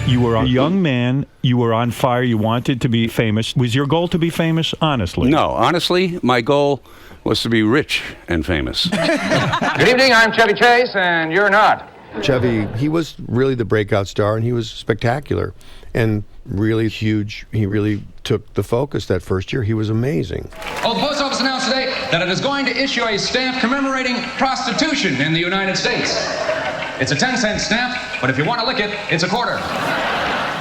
You were a young man. You were on fire. You wanted to be famous. Was your goal to be famous, honestly? No, honestly, my goal was to be rich and famous. Good evening, I'm Chevy Chase, and you're not. Chevy, he was really the breakout star, and he was spectacular and really huge. He really took the focus that first year. He was amazing. Well, the post office announced today that it is going to issue a stamp commemorating prostitution in the United States. It's a 10-cent stamp, but if you want to lick it, it's a quarter.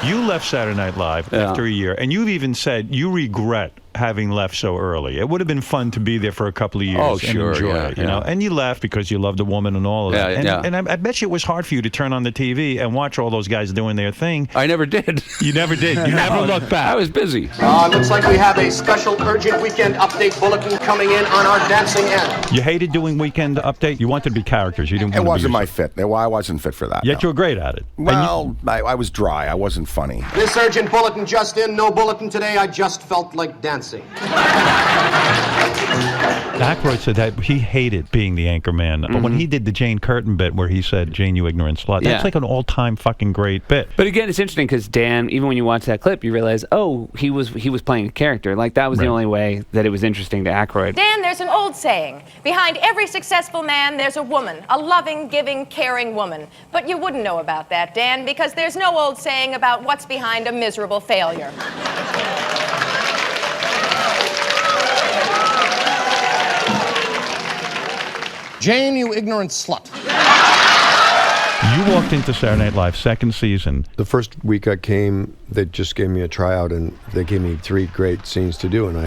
You left Saturday Night Live after a year, and you've even said you regret having left so early. It would have been fun to be there for a couple of years and enjoy it, you know. And you left because you loved a woman and all of that. And I bet you it was hard for you to turn on the TV and watch all those guys doing their thing. I never did. You never did. You never looked back. I was busy. Looks like we have a special urgent weekend update bulletin coming in on our dancing end. You hated doing weekend update? You wanted to be characters. You didn't want to be wasn't my fit. I wasn't fit for that. Yet you were great at it. Well, I was dry. I wasn't funny. This urgent bulletin just in. No bulletin today. I just felt like dancing. AYKROYD said that he hated being the anchor man. But when he did the Jane Curtin bit where he said, "Jane, you ignorant slut," that's like an all-time fucking great bit. But again, it's interesting because Dan, even when you watch that clip, you realize, oh, he was playing a character. Like, that was the only way that it was interesting to AYKROYD. Dan, there's an old saying. Behind every successful man, there's a woman. A loving, giving, caring woman. But you wouldn't know about that, Dan, because there's no old saying about what's behind a miserable failure. Jane, you ignorant slut. You walked into Saturday Night Live second season. The first week I came, they just gave me a tryout, and they gave me 3 great scenes to do, and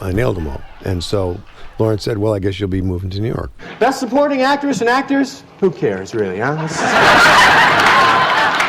I nailed them all. And so Lauren said, well, I guess you'll be moving to New York. Best supporting actress and actors? Who cares, really, huh?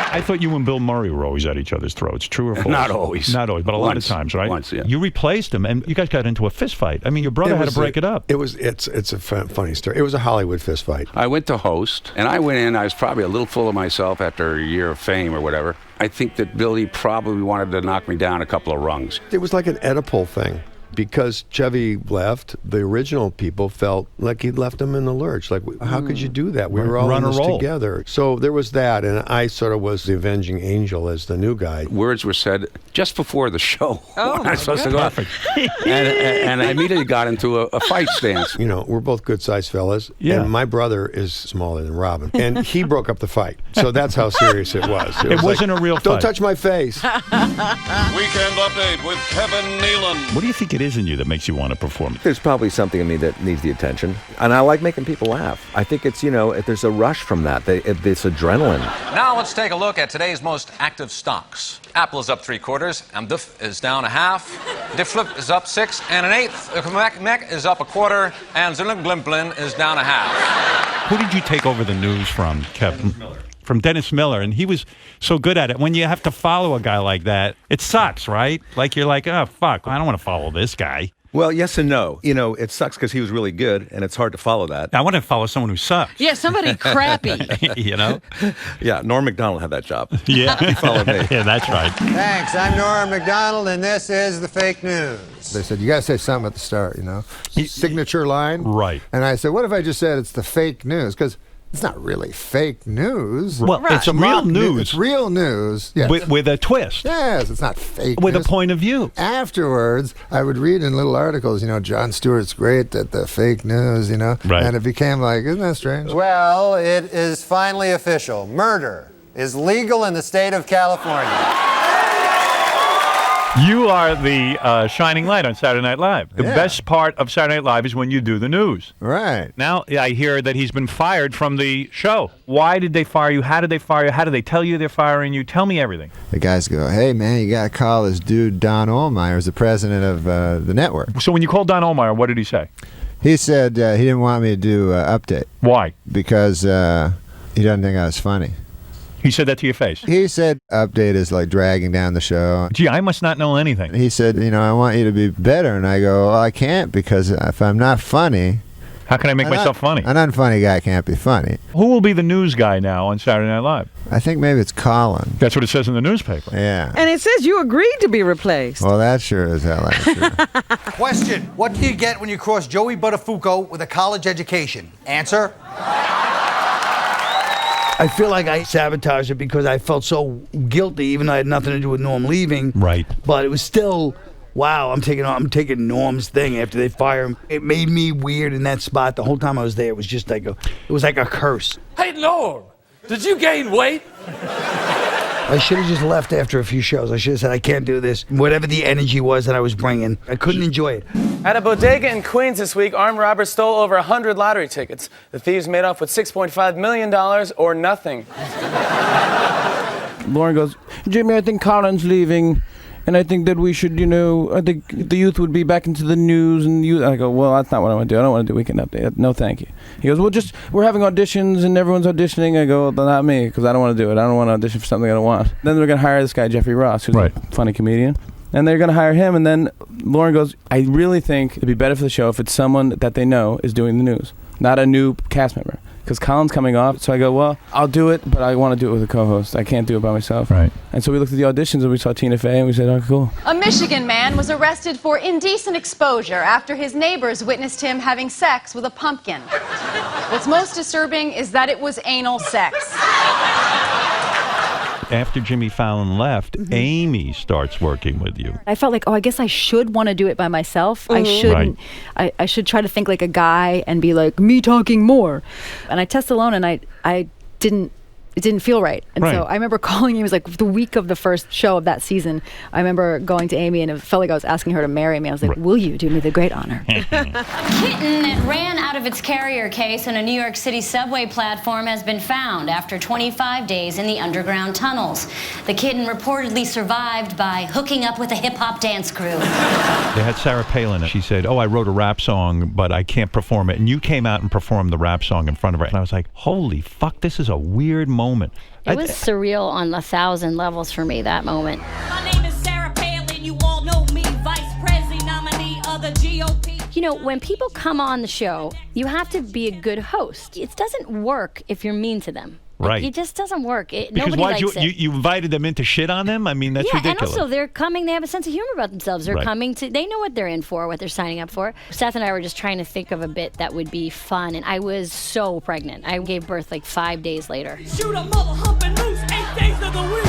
I thought you and Bill Murray were always at each other's throats. True or false? Not always. Not always, but a lot of times, right? Once, yeah. You replaced him, and you guys got into a fist fight. I mean, your brother had to break it up. It's a funny story. It was a Hollywood fist fight. I went to host, and I went in. I was probably a little full of myself after a year of fame or whatever. I think that Billy probably wanted to knock me down a couple of rungs. It was like an Oedipal thing. Because Chevy left, the original people felt like he'd left them in the lurch. Like, how could you do that? We were all in this together. So there was that, and I sort of was the avenging angel as the new guy. Words were said just before the show. Oh, I was supposed to go off. And I immediately got into a fight stance. You know, we're both good-sized fellas, and my brother is smaller than Robin, and he broke up the fight. So that's how serious it was. It wasn't a real fight. Don't touch my face. Weekend Update with Kevin Nealon. What do you think it is in you that makes you want to perform? There's probably something in me that needs the attention, and I like making people laugh. I think it's, you know, there's a rush from that. It's adrenaline. Now let's take a look at today's most active stocks. Apple is up 3/4, AMDF is down 1/2, DIFLIP is up 6 1/8, MEC is up 1/4, and Zillimglimplin is down 1/2. Who did you take over the news from, Kevin? From Dennis Miller, and he was so good at it. When you have to follow a guy like that, it sucks, right? Like, you're like, oh, fuck, I don't want to follow this guy. Well, yes and no. You know, it sucks because he was really good, and it's hard to follow that. I want to follow someone who sucks. Yeah, somebody crappy. You know? Yeah, Norm Macdonald had that job. Yeah. He followed me. Yeah, that's right. Thanks. I'm Norm Macdonald, and this is the fake news. They said, you got to say something at the start, you know? Signature line. Right. And I said, what if I just said it's the fake news? Because it's not really fake news. Well, it's real news. It's real news. Yes. With a twist. Yes, it's not fake with news. A point of view. Afterwards, I would read in little articles, you know, Jon Stewart's great at the fake news, you know? Right. And it became like, isn't that strange? Well, it is finally official. Murder is legal in the state of California. You are the shining light on Saturday Night Live. The best part of Saturday Night Live is when you do the news. Right. Now, I hear that he's been fired from the show. Why did they fire you? How did they fire you? How did they tell you they're firing you? Tell me everything. The guys go, hey, man, you got to call this dude Don Ohlmeyer, who's the president of the network. So when you called Don Ohlmeyer, what did he say? He said he didn't want me to do Update. Why? Because he doesn't think I was funny. He said that to your face? He said Update is like dragging down the show. Gee, I must not know anything. He said, you know, I want you to be better. And I go, well, I can't, because if I'm not funny... How can I make myself funny? An unfunny guy can't be funny. Who will be the news guy now on Saturday Night Live? I think maybe it's Colin. That's what it says in the newspaper. Yeah. And it says you agreed to be replaced. Well, that sure is hell ain't true. Question: what do you get when you cross Joey Buttafuoco with a college education? Answer: I feel like I sabotaged it because I felt so guilty, even though I had nothing to do with Norm leaving. Right. But it was still, wow, I'm taking Norm's thing after they fire him. It made me weird in that spot. The whole time I was there, it was just like a curse. Hey, Norm, did you gain weight? I should have just left after a few shows. I should have said, I can't do this. Whatever the energy was that I was bringing, I couldn't enjoy it. At a bodega in Queens this week, armed robbers stole over 100 lottery tickets. The thieves made off with $6.5 million or nothing. Lauren goes, Jimmy, I think Colin's leaving, and I think that we should, I think the youth would be back into the news and youth. I go, well, that's not what I want to do. I don't want to do Weekend Update. No, thank you. He goes, well, we're having auditions and everyone's auditioning. I go, well, not me, because I don't want to do it. I don't want to audition for something I don't want. Then they're going to hire this guy, Jeffrey Ross, who's a funny comedian. And they're going to hire him, and then Lauren goes, I really think it'd be better for the show if it's someone that they know is doing the news, not a new cast member. Because Colin's coming off, so I go, well, I'll do it, but I want to do it with a co-host. I can't do it by myself. Right. And so we looked at the auditions, and we saw Tina Fey, and we said, oh, cool. A Michigan man was arrested for indecent exposure after his neighbors witnessed him having sex with a pumpkin. What's most disturbing is that it was anal sex. After Jimmy Fallon left, Amy starts working with you. I felt like, I guess I should want to do it by myself. I shouldn't. I should try to think like a guy and be like, me talking more. And I tested alone, and I didn't. It didn't feel right. And so I remember calling him. It was like the week of the first show of that season. I remember going to Amy, and it felt like I was asking her to marry me. I was like, will you do me the great honor? A kitten that ran out of its carrier case on a New York City subway platform has been found after 25 days in the underground tunnels. The kitten reportedly survived by hooking up with a hip-hop dance crew. They had Sarah Palin, and she said, I wrote a rap song, but I can't perform it. And you came out and performed the rap song in front of her. And I was like, holy fuck, this is a weird moment. It was surreal on 1,000 levels for me, that moment. My name is Sarah Palin. You all know me, Vice President nominee of the GOP. When people come on the show, you have to be a good host. It doesn't work if you're mean to them. Right. It just doesn't work. Because nobody why likes it. You invited them in to shit on them? I mean, that's ridiculous. And also they're coming, they have a sense of humor about themselves. They're coming to, they know what they're in for, what they're signing up for. Seth and I were just trying to think of a bit that would be fun, and I was so pregnant. I gave birth like 5 days later. Shoot a mother humping loose 8 days of the week.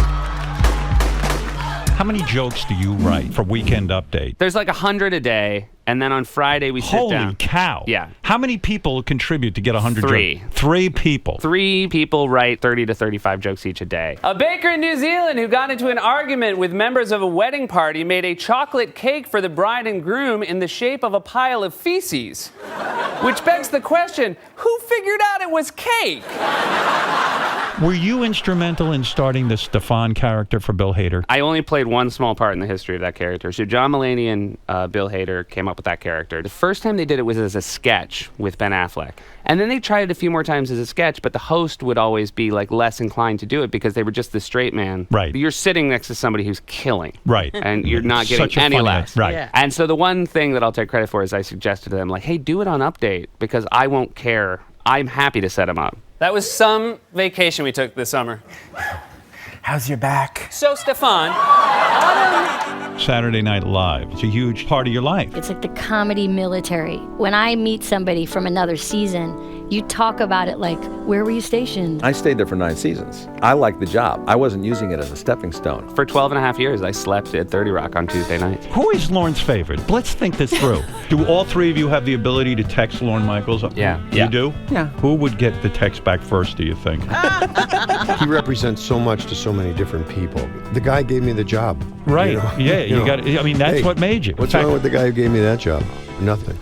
How many jokes do you write for Weekend Update? There's like 100 a day, and then on Friday we sit down. Holy cow. Yeah. How many people contribute to get 100 Three. jokes? 3 people. 3 people write 30 to 35 jokes each a day. A baker in New Zealand who got into an argument with members of a wedding party made a chocolate cake for the bride and groom in the shape of a pile of feces. Which begs the question, who figured out it was cake? Were you instrumental in starting the Stefan character for Bill Hader? I only played one small part in the history of that character. So John Mulaney and Bill Hader came up with that character. The first time they did it was as a sketch with Ben Affleck. And then they tried it a few more times as a sketch, but the host would always be like less inclined to do it because they were just the straight man. Right. You're sitting next to somebody who's killing. Right. And you're not getting Such a any funny- laughs. right. Yeah. And so the one thing that I'll take credit for is I suggested to them, like, hey, do it on Update because I won't care. I'm happy to set them up. That was some vacation we took this summer. How's your back? So, Stefan, Saturday Night Live. It's a huge part of your life. It's like the comedy military. When I meet somebody from another season, you talk about it like, where were you stationed? I stayed there for 9 seasons. I liked the job. I wasn't using it as a stepping stone. For 12 and a half years, I slept at 30 Rock on Tuesday nights. Who is Lauren's favorite? Let's think this through. Do all 3 of you have the ability to text Lorne Michaels? Yeah. You do? Yeah. Who would get the text back first, do you think? He represents so much to so many different people. The guy gave me the job. Right. You know? Yeah. You got. I mean, that's Hey, what made you. What's In fact, wrong with the guy who gave me that job? Nothing.